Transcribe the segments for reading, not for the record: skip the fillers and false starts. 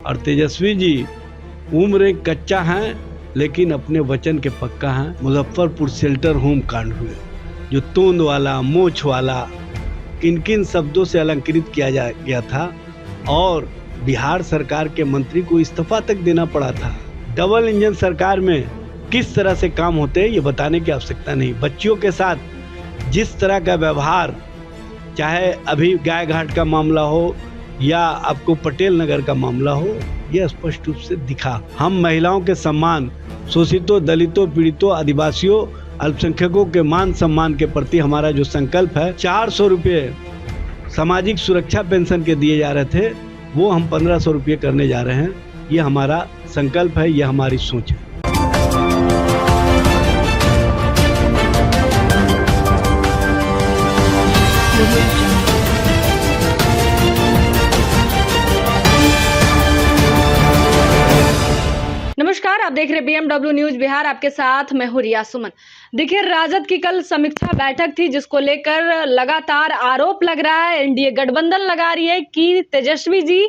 और तेजस्वी जी उम्र कच्चा हैं लेकिन अपने वचन के पक्का हैं। मुजफ्फरपुर शेल्टर होम कांड हुए जो तोंद वाला, मोछ वाला, किन किन शब्दों से अलंकृत किया गया था और बिहार सरकार के मंत्री को इस्तीफा तक देना पड़ा था। डबल इंजन सरकार में किस तरह से काम होते हैं ये बताने की आवश्यकता नहीं। बच्चियों के साथ जिस तरह का व्यवहार, चाहे अभी गाय घाट का मामला हो या आपको पटेल नगर का मामला हो, यह स्पष्ट रूप से दिखा। हम महिलाओं के सम्मान, शोषितों, दलितों, पीड़ितों, आदिवासियों, अल्पसंख्यकों के मान सम्मान के प्रति हमारा जो संकल्प है, 400 रुपये सामाजिक सुरक्षा पेंशन के दिए जा रहे थे वो हम 1500 रुपये करने जा रहे हैं। ये हमारा संकल्प है, ये हमारी सोच है। नमस्कार, आप देख रहे BMW न्यूज बिहार। आपके साथ मैं हूं रिया सुमन। देखिए, राजद की कल समीक्षा बैठक थी जिसको लेकर लगातार आरोप लग रहा है, एनडीए गठबंधन लगा रही है कि तेजस्वी जी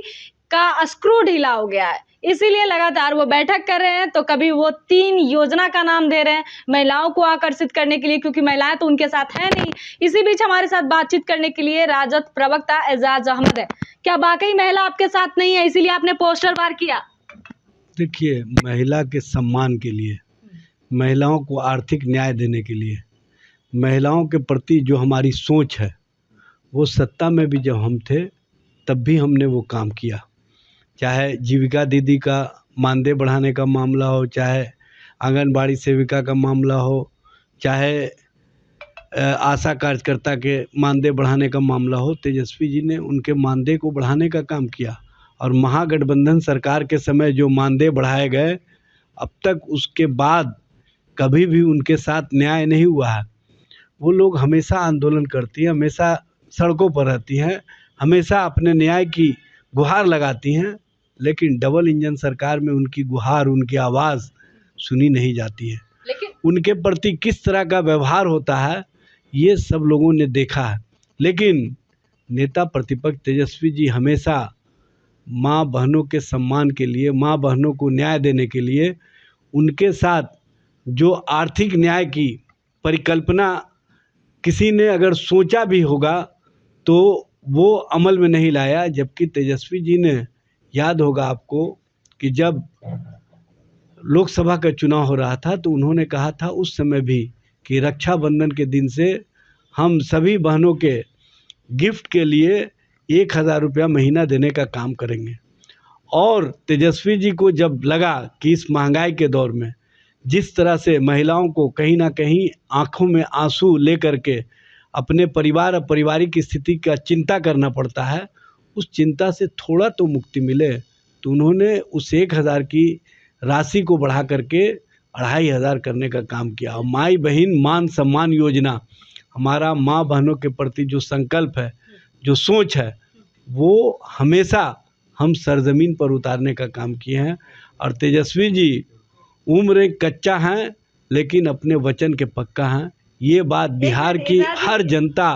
का स्क्रू ढीला हो गया है, इसीलिए लगातार वो बैठक कर रहे हैं। तो कभी वो 3 योजना का नाम दे रहे हैं महिलाओं को आकर्षित करने के लिए, क्योंकि महिलाएं तो उनके साथ हैं नहीं। इसी बीच हमारे साथ बातचीत करने के लिए राजद प्रवक्ता एजाज अहमद है। क्या वाकई महिला आपके साथ नहीं है, इसीलिए आपने पोस्टर वार किया? देखिए, महिला के सम्मान के लिए, महिलाओं को आर्थिक न्याय देने के लिए, महिलाओं के प्रति जो हमारी सोच है, वो सत्ता में भी जब हम थे तब भी हमने वो काम किया। चाहे जीविका दीदी का मानदेय बढ़ाने का मामला हो, चाहे आंगनबाड़ी सेविका का मामला हो, चाहे आशा कार्यकर्ता के मानदेय बढ़ाने का मामला हो, तेजस्वी जी ने उनके मानदेय को बढ़ाने का काम किया। और महागठबंधन सरकार के समय जो मानदेय बढ़ाए गए, अब तक उसके बाद कभी भी उनके साथ न्याय नहीं हुआ है। वो लोग हमेशा आंदोलन करती हैं, हमेशा सड़कों पर रहती हैं, हमेशा अपने न्याय की गुहार लगाती हैं, लेकिन डबल इंजन सरकार में उनकी गुहार, उनकी आवाज़ सुनी नहीं जाती है। लेकिन उनके प्रति किस तरह का व्यवहार होता है ये सब लोगों ने देखा है। लेकिन नेता प्रतिपक्ष तेजस्वी जी हमेशा माँ बहनों के सम्मान के लिए, माँ बहनों को न्याय देने के लिए, उनके साथ जो आर्थिक न्याय की परिकल्पना किसी ने अगर सोचा भी होगा तो वो अमल में नहीं लाया। जबकि तेजस्वी जी ने, याद होगा आपको कि जब लोकसभा का चुनाव हो रहा था तो उन्होंने कहा था उस समय भी कि रक्षाबंधन के दिन से हम सभी बहनों के गिफ्ट के लिए 1000 रुपया महीना देने का काम करेंगे। और तेजस्वी जी को जब लगा कि इस महंगाई के दौर में जिस तरह से महिलाओं को कहीं ना कहीं आंखों में आंसू लेकर के अपने परिवार और पारिवारिक स्थिति का चिंता करना पड़ता है, उस चिंता से थोड़ा तो मुक्ति मिले, तो उन्होंने उस 1000 की राशि को बढ़ा करके 2500 करने का काम किया। और माई बहन मान सम्मान योजना, हमारा माँ बहनों के प्रति जो संकल्प है, जो सोच है, वो हमेशा हम सरजमीन पर उतारने का काम किए हैं। और तेजस्वी जी उम्र कच्चा हैं लेकिन अपने वचन के पक्का हैं। ये बात बिहार की हर जनता,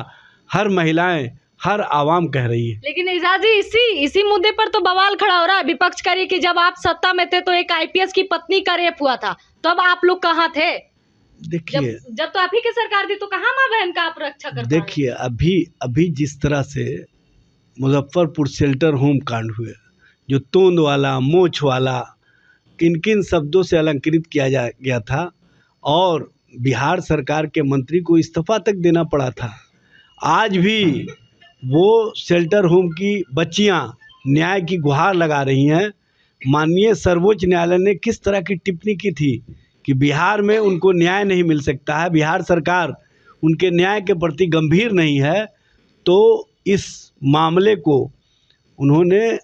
हर महिलाएं, हर आवाम कह रही है। लेकिन एजाज जी, इसी मुद्दे पर तो बवाल खड़ा हो रहा है विपक्ष का कि जब आप सत्ता में थे तो एक IPS की पत्नी का रेप हुआ था, तब आप लोग कहाँ थे? देखिए, जब तो आप ही की सरकार थी तो कहाँ माँ बहन का आप रक्षा करते? देखिए, अभी जिस तरह से मुजफ्फरपुर शेल्टर होम कांड हुए जो तोंद वाला, मोछ वाला, किन किन शब्दों से अलंकृत किया गया था और बिहार सरकार के मंत्री को इस्तीफा तक देना पड़ा था। आज भी वो शेल्टर होम की बच्चियां न्याय की गुहार लगा रही हैं। माननीय सर्वोच्च न्यायालय ने किस तरह की टिप्पणी की थी कि बिहार में उनको न्याय नहीं मिल सकता है, बिहार सरकार उनके न्याय के प्रति गंभीर नहीं है। तो इस मामले को उन्होंने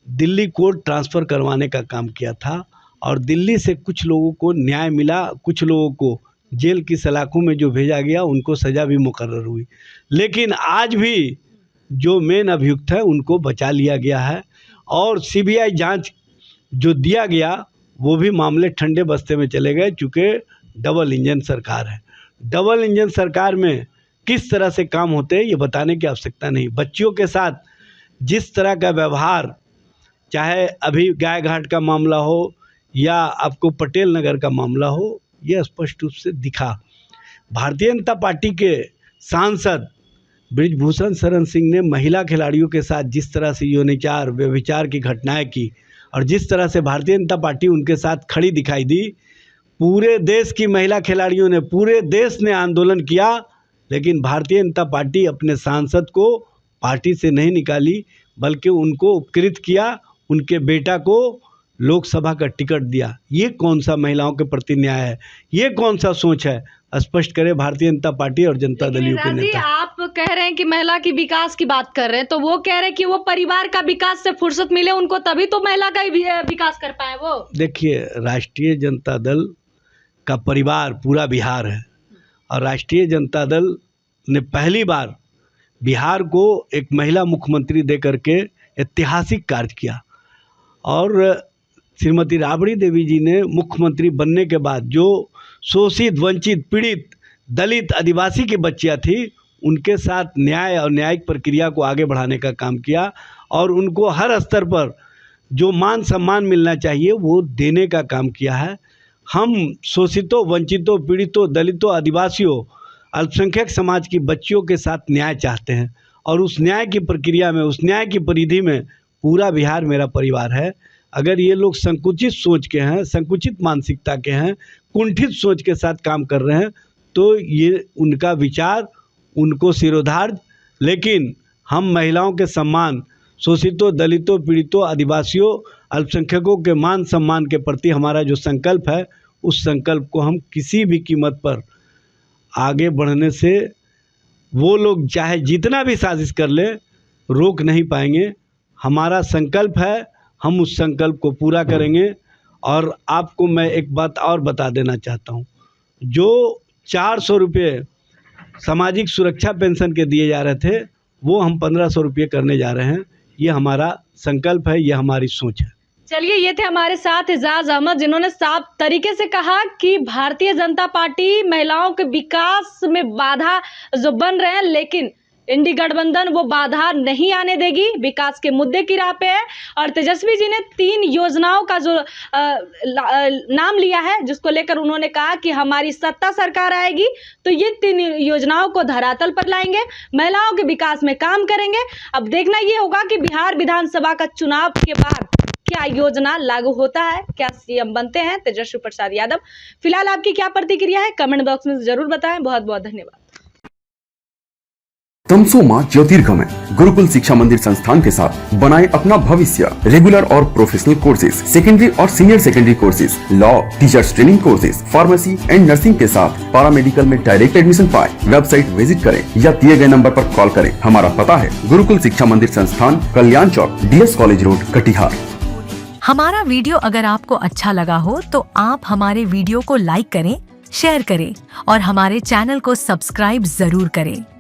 दिल्ली कोर्ट ट्रांसफ़र करवाने का काम किया था और दिल्ली से कुछ लोगों को न्याय मिला, कुछ लोगों को जेल की सलाखों में जो भेजा गया उनको सज़ा भी मुकर्रर हुई। लेकिन आज भी जो मेन अभियुक्त है उनको बचा लिया गया है और CBI जांच जो दिया गया वो भी मामले ठंडे बस्ते में चले गए, चूँकि डबल इंजन सरकार है। डबल इंजन सरकार में किस तरह से काम होते हैं ये बताने की आवश्यकता नहीं। बच्चियों के साथ जिस तरह का व्यवहार, चाहे अभी गाय घाट का मामला हो या आपको पटेल नगर का मामला हो, यह स्पष्ट रूप से दिखा। भारतीय जनता पार्टी के सांसद बृजभूषण शरण सिंह ने महिला खिलाड़ियों के साथ जिस तरह से यौनाचार व्यभिचार की घटनाएं की और जिस तरह से भारतीय जनता पार्टी उनके साथ खड़ी दिखाई दी, पूरे देश की महिला खिलाड़ियों ने, पूरे देश ने आंदोलन किया, लेकिन भारतीय जनता पार्टी अपने सांसद को पार्टी से नहीं निकाली, बल्कि उनको उपकृत किया, उनके बेटा को लोकसभा का टिकट दिया। ये कौन सा महिलाओं के प्रति न्याय है? ये कौन सा सोच है? स्पष्ट करे भारतीय जनता पार्टी और जनता दलियों के नेता। आप कह रहे हैं कि महिला की विकास की बात कर रहे हैं, तो वो कह रहे हैं कि वो परिवार का विकास से फुर्सत मिले उनको, तभी तो महिला का विकास कर पाए वो। देखिए, राष्ट्रीय जनता दल का परिवार पूरा बिहार है और राष्ट्रीय जनता दल ने पहली बार बिहार को एक महिला मुख्यमंत्री दे करके ऐतिहासिक कार्य किया। और श्रीमती राबड़ी देवी जी ने मुख्यमंत्री बनने के बाद जो शोषित, वंचित, पीड़ित, दलित, आदिवासी की बच्चियाँ थी, उनके साथ न्याय और न्यायिक प्रक्रिया को आगे बढ़ाने का काम किया और उनको हर स्तर पर जो मान सम्मान मिलना चाहिए वो देने का काम किया है। हम शोषितों, वंचितों, पीड़ितों, दलितों, आदिवासियों, अल्पसंख्यक समाज की बच्चियों के साथ न्याय चाहते हैं और उस न्याय की प्रक्रिया में, उस न्याय की परिधि में पूरा बिहार मेरा परिवार है। अगर ये लोग संकुचित सोच के हैं, संकुचित मानसिकता के हैं, कुंठित सोच के साथ काम कर रहे हैं, तो ये उनका विचार, उनको सिरोधार्य। लेकिन हम महिलाओं के सम्मान, शोषितों, दलितों, पीड़ितों, आदिवासियों, अल्पसंख्यकों के मान सम्मान के प्रति हमारा जो संकल्प है, उस संकल्प को हम किसी भी कीमत पर आगे बढ़ने से वो लोग चाहे जितना भी साजिश कर ले, रोक नहीं पाएंगे। हमारा संकल्प है, हम उस संकल्प को पूरा करेंगे। और आपको मैं एक बात और बता देना चाहता हूँ, जो 400 रुपये सामाजिक सुरक्षा पेंशन के दिए जा रहे थे, वो हम 1500 रुपये करने जा रहे हैं। ये हमारा संकल्प है, ये हमारी सोच है। चलिए, ये थे हमारे साथ एजाज अहमद, जिन्होंने साफ तरीके से कहा कि भारतीय जनता पार्टी महिलाओं के विकास में बाधा जो बन रहे हैं, लेकिन इंडी गठबंधन वो बाधा नहीं आने देगी, विकास के मुद्दे की राह पे है। और तेजस्वी जी ने 3 योजनाओं का जो नाम लिया है, जिसको लेकर उन्होंने कहा कि हमारी सत्ता सरकार आएगी तो ये 3 योजनाओं को धरातल पर लाएंगे, महिलाओं के विकास में काम करेंगे। अब देखना ये होगा कि बिहार विधानसभा का चुनाव के बाद क्या योजना लागू होता है, क्या सीएम बनते हैं तेजस्वी प्रसाद यादव। फिलहाल आपकी क्या प्रतिक्रिया है, कमेंट बॉक्स में जरूर बताएं। बहुत बहुत धन्यवाद। तमसो ज्योतिर्गमय गुरुकुल शिक्षा मंदिर संस्थान के साथ बनाए अपना भविष्य। रेगुलर और प्रोफेशनल कोर्सेज, सेकेंडरी और senior secondary courses, law, teachers training courses, pharmacy and nursing के साथ पैरामेडिकल में डायरेक्ट एडमिशन पाए। वेबसाइट विजिट करें या दिए गए नंबर पर कॉल करें। हमारा पता है गुरुकुल शिक्षा मंदिर संस्थान, कल्याण चौक, DS कॉलेज रोड, कटिहार। हमारा वीडियो अगर आपको अच्छा लगा हो तो आप हमारे वीडियो को लाइक करें, शेयर करें और हमारे चैनल को सब्सक्राइब जरूर करें।